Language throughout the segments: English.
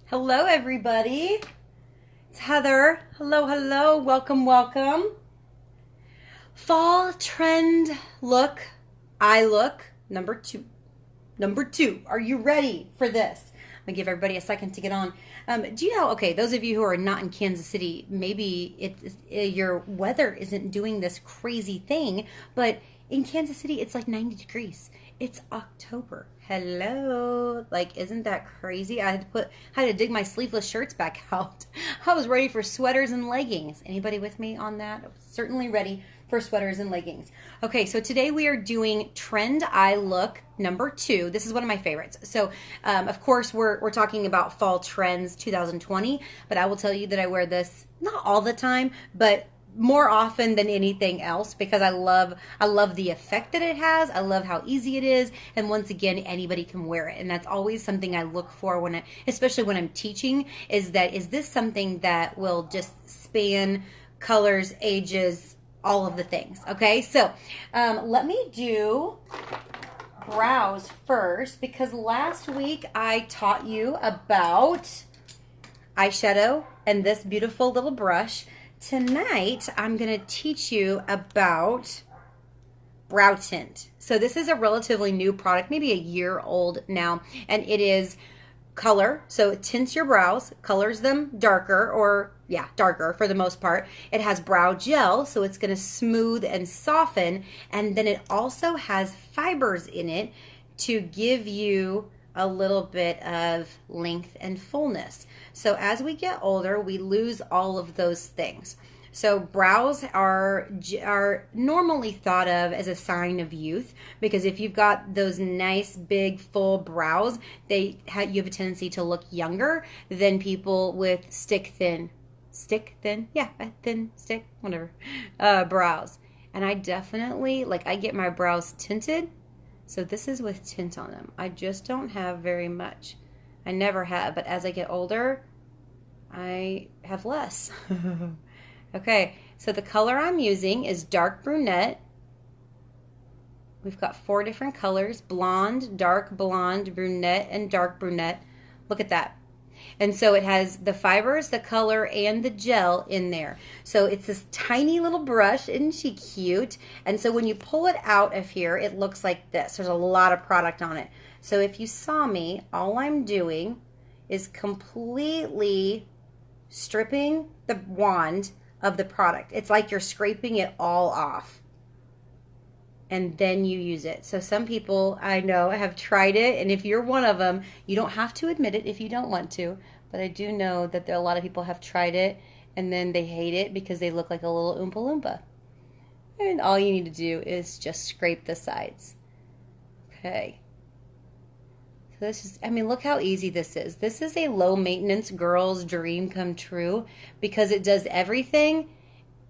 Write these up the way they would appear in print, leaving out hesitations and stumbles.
Hello, everybody. It's Heather. Hello, hello. Welcome, welcome. Fall trend look, eye look, number two. Number two. Are you ready for this? I'm going to give everybody a second to get on. Do you know, okay, those of you who are not in Kansas City, maybe your weather isn't doing this crazy thing, but in Kansas City, it's like 90 degrees. It's October. Hello. Like, isn't that crazy? I had to dig my sleeveless shirts back out. I was ready for sweaters and leggings. Anybody with me on that? I was certainly ready for sweaters and leggings. Okay, so today we are doing trend eye look number two. This is one of my favorites. So, of course, we're talking about fall trends 2020, but I will tell you that I wear this not all the time, but more often than anything else because I love the effect that it has. I love how easy it is, and once again, anybody can wear it, and that's always something I look for especially when I'm teaching. Is this something that will just span colors, ages, all of the things? Okay, so let me do brows first because last week I taught you about eyeshadow and this beautiful little brush. Tonight, I'm going to teach you about brow tint. So this is a relatively new product, maybe a year old now, and it is color. So it tints your brows, colors them darker, darker for the most part. It has brow gel, so it's going to smooth and soften, and then it also has fibers in it to give you a little bit of length and fullness. So as we get older, we lose all of those things. So brows are normally thought of as a sign of youth because if you've got those nice big full brows, you have a tendency to look younger than people with thin brows. And I definitely I get my brows tinted. So this is with tint on them. I just don't have very much. I never have, but as I get older, I have less. Okay, so the color I'm using is dark brunette. We've got 4 different colors: blonde, dark blonde, brunette, and dark brunette. Look at that. And so it has the fibers, the color, and the gel in there. So it's this tiny little brush. Isn't she cute? And so when you pull it out of here, it looks like this. There's a lot of product on it. So if you saw me, all I'm doing is completely stripping the wand of the product. It's like you're scraping it all off. And then you use it. So some people I know have tried it, and if you're one of them, you don't have to admit it if you don't want to, but I do know that a lot of people have tried it and then they hate it because they look like a little Oompa Loompa. And all you need to do is just scrape the sides. Okay. So this is, look how easy this is. This is a low maintenance girl's dream come true because it does everything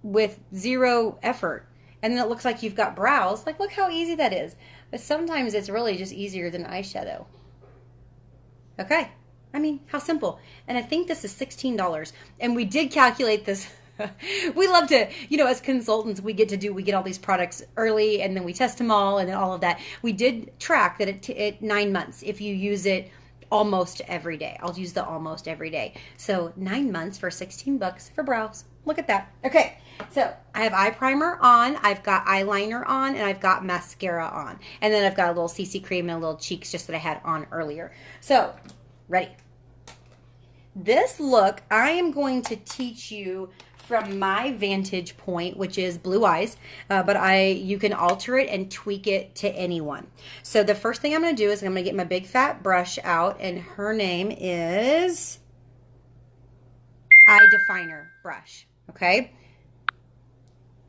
with zero effort. And then it looks like you've got brows. Look how easy that is. But sometimes it's really just easier than eyeshadow. Okay. How simple. And I think this is $16. And we did calculate this. We love to, as consultants, we get all these products early and then we test them all and then all of that. We did track that at 9 months if you use it almost every day. I'll use the almost every day. So 9 months for $16 for brows. Look at that. Okay, so I have eye primer on, I've got eyeliner on, and I've got mascara on. And then I've got a little CC cream and a little cheeks just that I had on earlier. So, ready. This look, I am going to teach you from my vantage point, which is blue eyes, but you can alter it and tweak it to anyone. So the first thing I'm going to do is I'm going to get my big fat brush out, and her name is Eye Definer brush. Okay,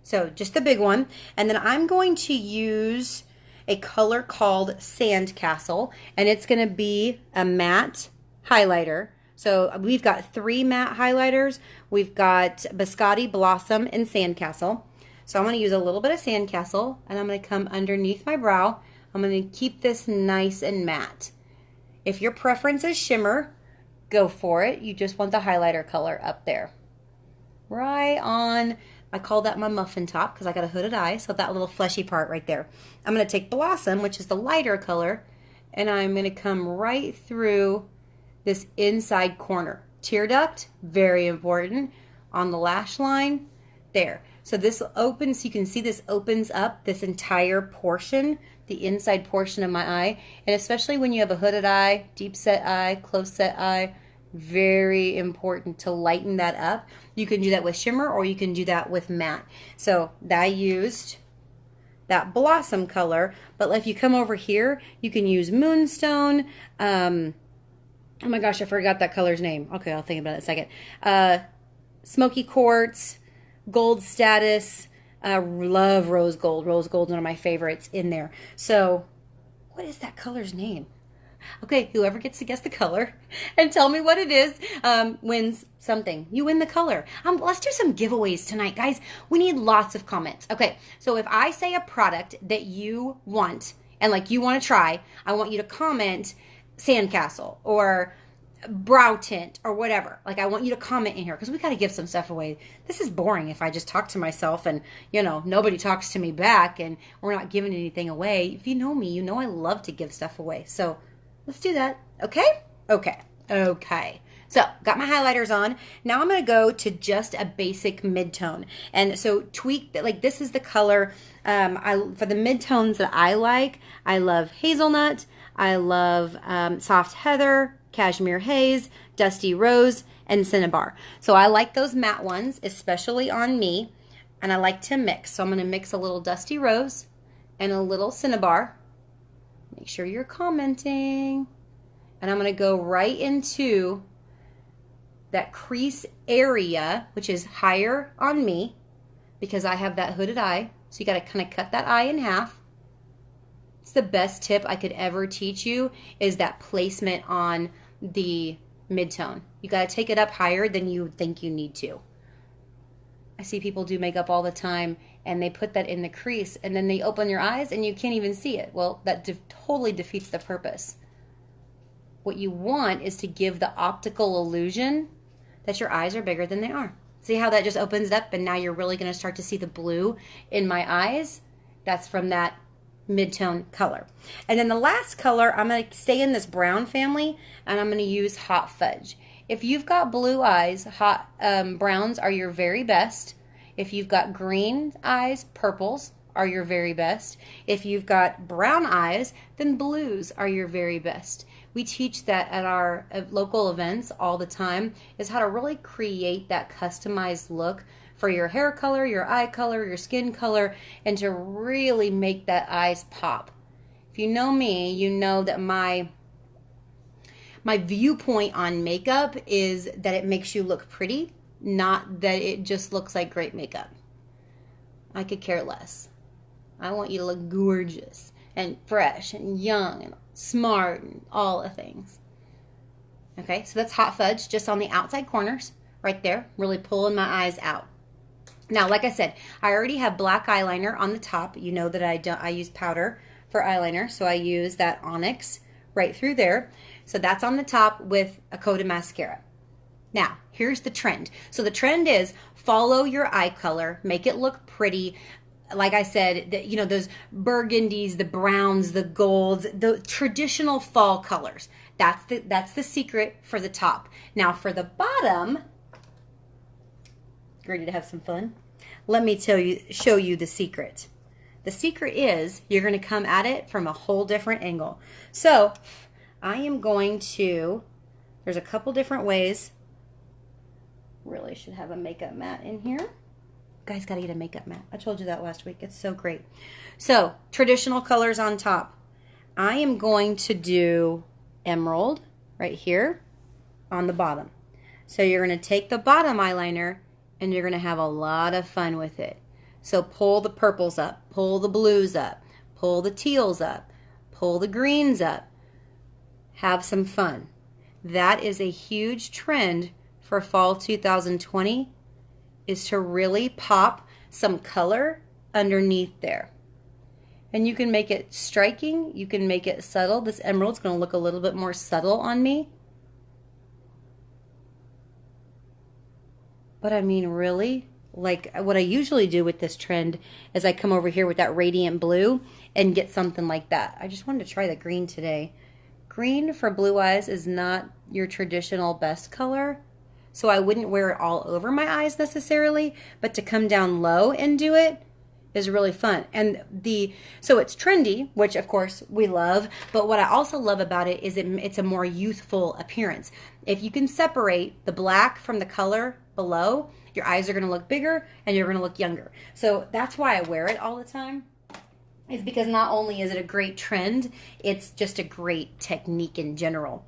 so just the big one, and then I'm going to use a color called Sandcastle, and it's going to be a matte highlighter. So we've got 3 matte highlighters. We've got Biscotti, Blossom, and Sandcastle. So I'm going to use a little bit of Sandcastle, and I'm going to come underneath my brow. I'm going to keep this nice and matte. If your preference is shimmer, go for it. You just want the highlighter color up there. Right on, I call that my muffin top because I got a hooded eye, so that little fleshy part right there. I'm going to take Blossom, which is the lighter color, and I'm going to come right through this inside corner. Tear duct, very important. On the lash line, there. So this opens, you can see this opens up this entire portion, the inside portion of my eye. And especially when you have a hooded eye, deep set eye, close set eye, very important to lighten that up. You can do that with shimmer or you can do that with matte. So I used that blossom color, but if you come over here, you can use moonstone. Oh my gosh, I forgot that color's name. Okay, I'll think about it in a second. Smoky quartz, gold status. Love rose gold. Rose gold's one of my favorites in there. So what is that color's name? Okay, whoever gets to guess the color and tell me what it is wins something. You win the color. Let's do some giveaways tonight, guys. We need lots of comments. Okay, so if I say a product that you want and like you want to try, I want you to comment sandcastle or brow tint or whatever. Like I want you to comment in here because we got to give some stuff away. This is boring if I just talk to myself and, you know, nobody talks to me back and we're not giving anything away. If you know me, you know I love to give stuff away. So let's do that. Okay? Okay. So got my highlighters on. Now I'm going to go to just a basic midtone. And so tweak, like this is the color for the midtones that I like. I love hazelnut. I love soft heather, cashmere haze, dusty rose, and cinnabar. So I like those matte ones, especially on me. And I like to mix. So I'm going to mix a little dusty rose and a little cinnabar. Make sure you're commenting. And I'm going to go right into that crease area, which is higher on me because I have that hooded eye. So you got to kind of cut that eye in half. It's the best tip I could ever teach you is that placement on the midtone. You got to take it up higher than you think you need to. I see people do makeup all the time and they put that in the crease and then they open your eyes and you can't even see it. Well, that totally defeats the purpose. What you want is to give the optical illusion that your eyes are bigger than they are. See how that just opens up and now you're really going to start to see the blue in my eyes? That's from that midtone color. And then the last color, I'm going to stay in this brown family and I'm going to use Hot Fudge. If you've got blue eyes, hot browns are your very best. If you've got green eyes, purples are your very best. If you've got brown eyes, then blues are your very best. We teach that at our local events all the time, is how to really create that customized look for your hair color, your eye color, your skin color, and to really make that eyes pop. If you know me, you know that my viewpoint on makeup is that it makes you look pretty, not that it just looks like great makeup. I could care less. I want you to look gorgeous and fresh and young and smart and all the things. Okay, so that's Hot Fudge just on the outside corners right there, really pulling my eyes out. Now, like I said, I already have black eyeliner on the top. You know that I use powder for eyeliner, so I use that Onyx right through there. So that's on the top with a coat of mascara. Now, here's the trend. So the trend is follow your eye color, make it look pretty. Like I said, you know, those burgundies, the browns, the golds, the traditional fall colors. That's the secret for the top. Now for the bottom, ready to have some fun? Let me show you the secret. The secret is you're going to come at it from a whole different angle. So I am going to, there's a couple different ways. Really should have a makeup mat in here. You guys got to get a makeup mat. I told you that last week. It's so great. So traditional colors on top. I am going to do emerald right here on the bottom. So you're going to take the bottom eyeliner and you're going to have a lot of fun with it. So pull the purples up, pull the blues up, pull the teals up, pull the greens up. Have some fun. That is a huge trend for fall 2020, is to really pop some color underneath there. And you can make it striking, you can make it subtle. This emerald's going to look a little bit more subtle on me. But I mean, really, like what I usually do with this trend is I come over here with that radiant blue and get something like that. I just wanted to try the green today. Green for blue eyes is not your traditional best color. So I wouldn't wear it all over my eyes necessarily, but to come down low and do it is really fun. And so it's trendy, which of course we love, but what I also love about it is it's a more youthful appearance. If you can separate the black from the color below, your eyes are going to look bigger and you're going to look younger. So that's why I wear it all the time. Is because not only is it a great trend, it's just a great technique in general.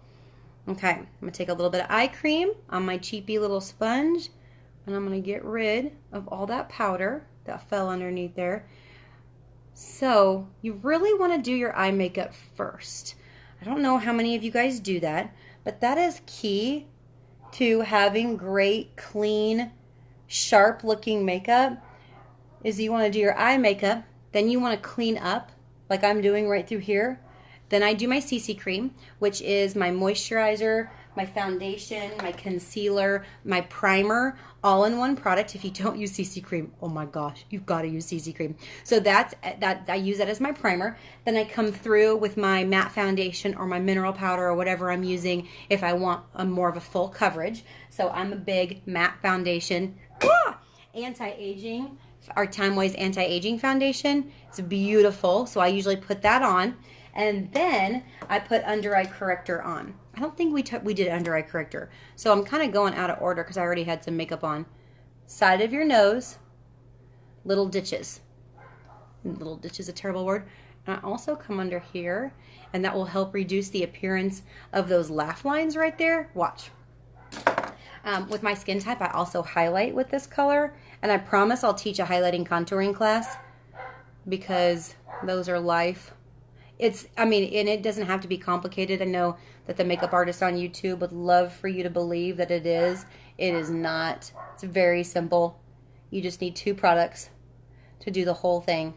Okay, I'm going to take a little bit of eye cream on my cheapy little sponge, and I'm going to get rid of all that powder that fell underneath there. So you really want to do your eye makeup first. I don't know how many of you guys do that, but that is key to having great, clean, sharp looking makeup. Is you want to do your eye makeup, then you want to clean up like I'm doing right through here. Then I do my CC cream, which is my moisturizer, my foundation, my concealer, my primer, all in one product. If you don't use CC cream, oh my gosh, you've got to use CC cream. So that I use that as my primer. Then I come through with my matte foundation or my mineral powder or whatever I'm using if I want more of a full coverage. So I'm a big matte foundation. Anti-aging, our Time-Wise Anti-Aging Foundation. It's beautiful. So I usually put that on. And then I put under eye corrector on. I don't think we did under eye corrector. So I'm kind of going out of order because I already had some makeup on. Side of your nose, little ditches. And little ditch is a terrible word. And I also come under here, and that will help reduce the appearance of those laugh lines right there. Watch. With my skin type, I also highlight with this color. And I promise I'll teach a highlighting contouring class because those are life. And it doesn't have to be complicated. I know that the makeup artist on YouTube would love for you to believe that it is. It is not. It's very simple. You just need 2 products to do the whole thing.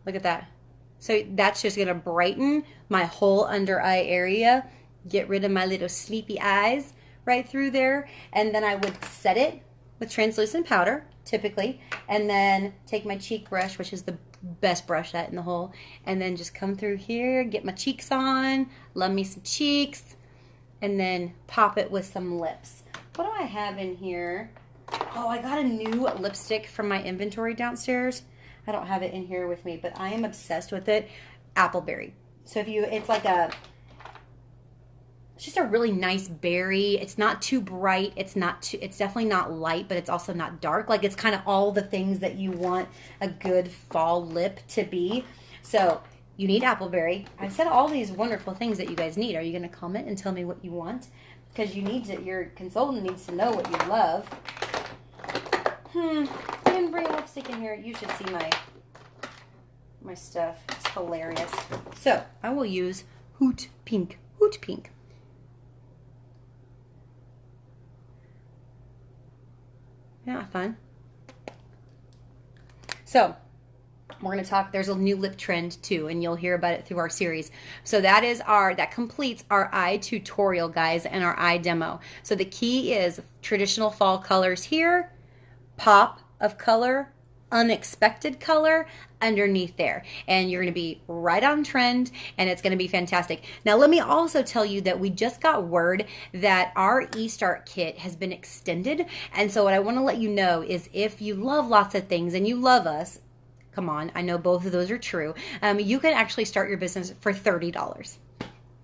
Look at that. So that's just going to brighten my whole under eye area. Get rid of my little sleepy eyes right through there. And then I would set it with translucent powder, typically, and then take my cheek brush, which is the best brush set in the whole, and then just come through here, get my cheeks on, love me some cheeks, and then pop it with some lips. What do I have in here? Oh, I got a new lipstick from my inventory downstairs. I don't have it in here with me, but I am obsessed with it. Appleberry. So it's just a really nice berry. It's not too bright. It's definitely not light, but it's also not dark. Like, it's kind of all the things that you want a good fall lip to be. So you need appleberry. I've said all these wonderful things that you guys need. Are you going to comment and tell me what you want? Because your consultant needs to know what you love. I didn't bring a lipstick in here. You should see my stuff. It's hilarious. So I will use Hoot Pink. Hoot Pink. Yeah, fun. So we're going to talk, there's a new lip trend too, and you'll hear about it through our series. So that completes our eye tutorial, guys, and our eye demo. So the key is traditional fall colors here, pop of color, unexpected color underneath there, and you're going to be right on trend, and it's going to be fantastic. Now let me also tell you that we just got word that our eStart kit has been extended, and so what I want to let you know is if you love lots of things and you love us, come on, I know both of those are true, you can actually start your business for $30.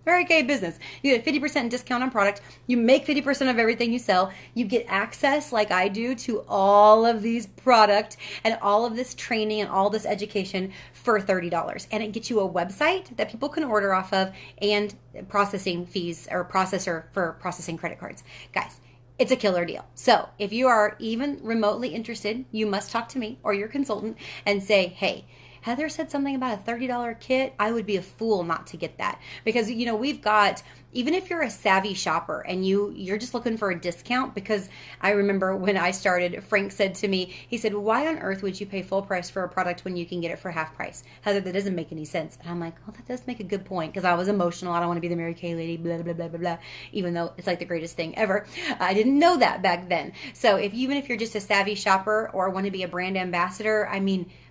Very gay business. You get a 50% discount on product. You make 50% of everything you sell. You get access, like I do, to all of these products and all of this training and all this education for $30. And it gets you a website that people can order off of and processing fees or processor for processing credit cards. Guys, it's a killer deal. So if you are even remotely interested, you must talk to me or your consultant and say, hey, Heather said something about a $30 kit. I would be a fool not to get that because, we've got, even if you're a savvy shopper and you're just looking for a discount, because I remember when I started, Frank said to me, he said, why on earth would you pay full price for a product when you can get it for half price? Heather, that doesn't make any sense. And I'm like, oh, that does make a good point, because I was emotional. I don't want to be the Mary Kay lady, blah, blah, blah, blah, blah, even though it's like the greatest thing ever. I didn't know that back then. So even if you're just a savvy shopper or want to be a brand ambassador,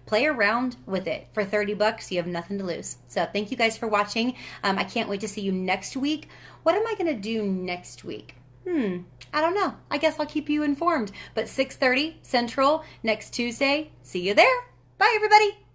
play around with it. For 30 bucks, you have nothing to lose. So thank you guys for watching. I can't wait to see you next week. What am I going to do next week? I don't know. I guess I'll keep you informed. But 6:30 Central next Tuesday. See you there. Bye, everybody.